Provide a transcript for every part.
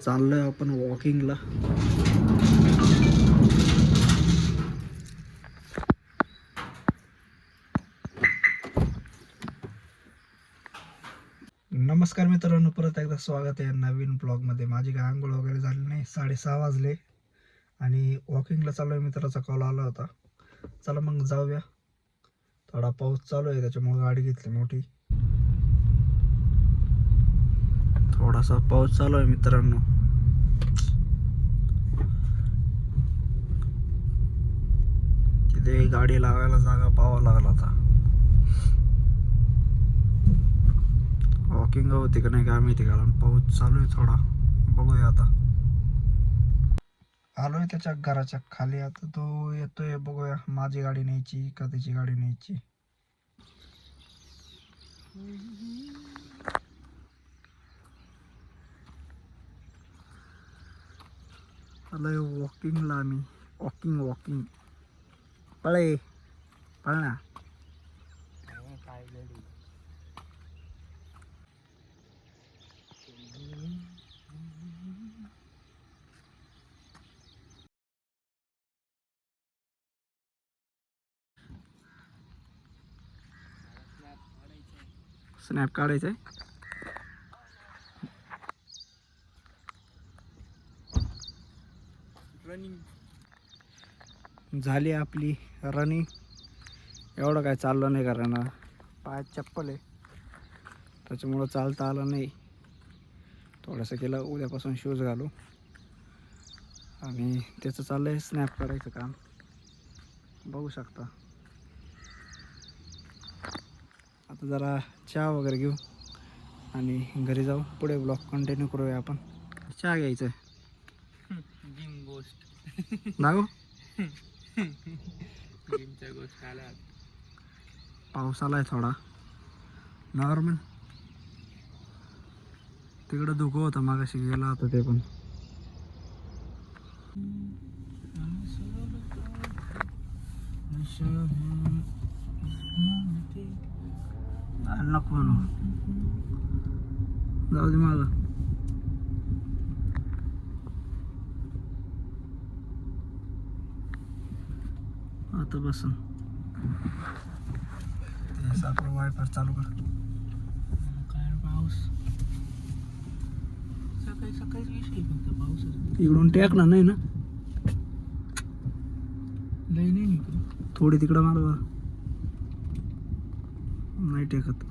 चाललोय आपण वॉकिंगला. नमस्कार मित्रांनो, परत एकदा स्वागत आहे नवीन ब्लॉगमध्ये. माझी काय आंघोळ वगैरे झाली नाही, 6:30 वाजले आणि वॉकिंगला चाललोय. मित्राचा कॉल आला होता, चला मग जाऊया. थोडा पाऊस चालू आहे त्याच्यामुळे गाडी घेतली मोठी. थोडासा पाऊस चालू आहे मित्रांनो. तिथे गाडी लावायला जागा पाहावं लागला आता. वॉकिंग होती का नाही काय माहिती, कारण पाऊस चालू आहे थोडा. बघूया आता. आलोय त्याच्या घराच्या खाली, आता तो येतोय. बघूया माझी गाडी न्यायची का त्याची गाडी न्यायची. आलोय वॉकिंगला आम्ही. वॉकिंग पळे पळ ना. स्नॅप काढायचंय. रनिंग झाली आपली रनिंग. एवढं काय चाललं नाही, कारण पायात चप्पल आहे त्याच्यामुळं चालता आलं नाही. थोडंसं केलं, उद्यापासून शूज घालू. आणि त्याचं चाललं आहे स्नॅप काढायचं काम, बघू शकता. आता जरा चहा वगैरे घेऊ आणि घरी जाऊ. पुढे ब्लॉग कंटिन्यू करूया आपण. चहा घ्यायचं आहे लागो. पाऊस आलाय थोडा नॉर्मल. तिकडं धुकं होतं, मागाशी गेला होता ते पण. नको म्हणू, जाऊ दे मागं. आता बसून आपलं वायफाय चालू कर. काय पाऊस सकाळी सकाळीच विषय, फक्त पाऊस इकडून टेकला नाही ना, लई नाही. थोडी तिकडं मारवा, नाही टेकत.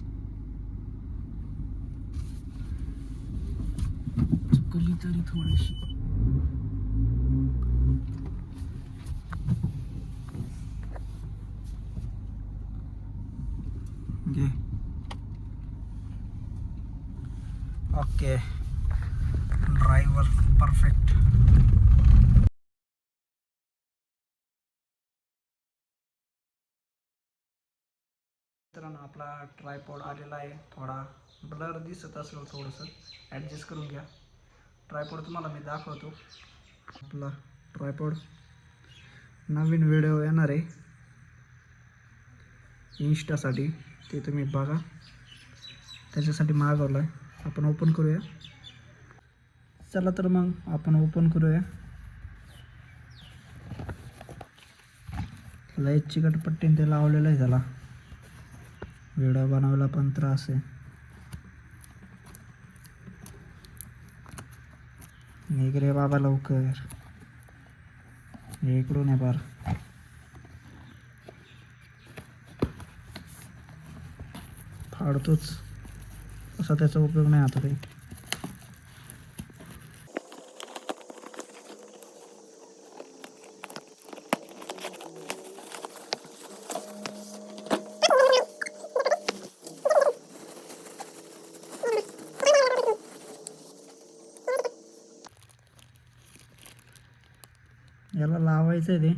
चुकली तरी थोडीशी. घे. Okay, driver perfect. मित्रांनो, आपला ट्रायपॉड आलेला आहे. थोडा ब्लर दिसत असलं थोडंसं ॲडजस्ट करून घ्या. ट्रायपॉड तुम्हाला मी दाखवतो. आपला ट्रायपॉड नवीन व्हिडिओ येणार आहे इंस्टासाठी, ते तुम्ही बघा. त्याच्यासाठी मागवलं आहे. आपण ओपन करूया. चला तर मग आपण ओपन करूया. लय चिकटपट्टीने ते लावलेलं आहे त्याला. व्हिडिओ बनवायला पण त्रास आहे. इकडे बाबा लवकर, इकडून आहे बार. फाडतोच, असा त्याचा उपयोग नाही आता काही. याला लावायचं आहे ते.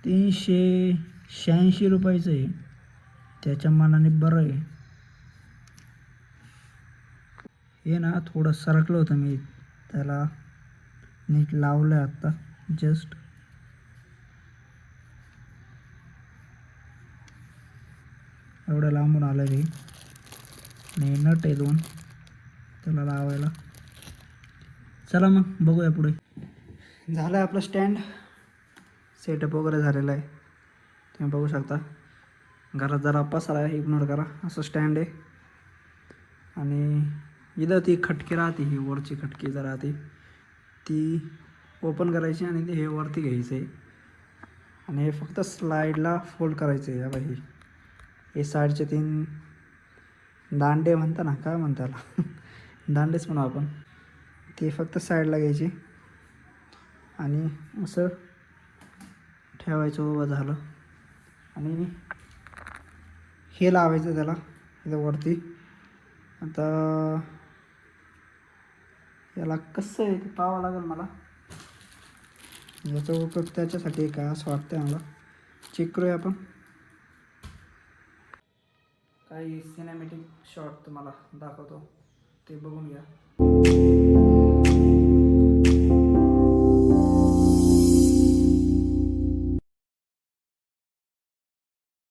₹386 आहे. त्याच्या मानाने बरं आहे. हे ना थोडं सरकलं होतं, मी त्याला नीट लावलं आहे आत्ता जस्ट. एवढं लांबून आलं रे. आणि नट आहे 2 त्याला लावायला. चला मग बघूया पुढे. झालं आहे आपलं स्टँड सेटअप वगैरे झालेलं आहे. तुम्ही बघू शकता. घरात जरा पसारा आहे, इग्नोर करा. असं स्टँड आहे. आणि इथं ती खटकी राहते, ही वरची खटकी जर राहते ती ओपन करायची आणि हे वरती घ्यायचं आहे. आणि हे फक्त स्लाईडला फोल्ड करायचं आहे. बाई हे साईडचे 3 दांडे म्हणता ना, काय म्हणता त्याला दांडेच म्हणू आपण. ते फक्त साईडला घ्यायचे आणि असं ठेवायचं. उभं झालं आणि हे लावायचं त्याला इथं वरती. आता याला कसं आहे ते पाहावं लागेल मला. याचा उपयोग त्याच्यासाठी आहे का असं वाटतंय मला. चेक करूया आपण. काही सिनेमॅटिक शॉट तुम्हाला दाखवतो, ते बघून घ्या.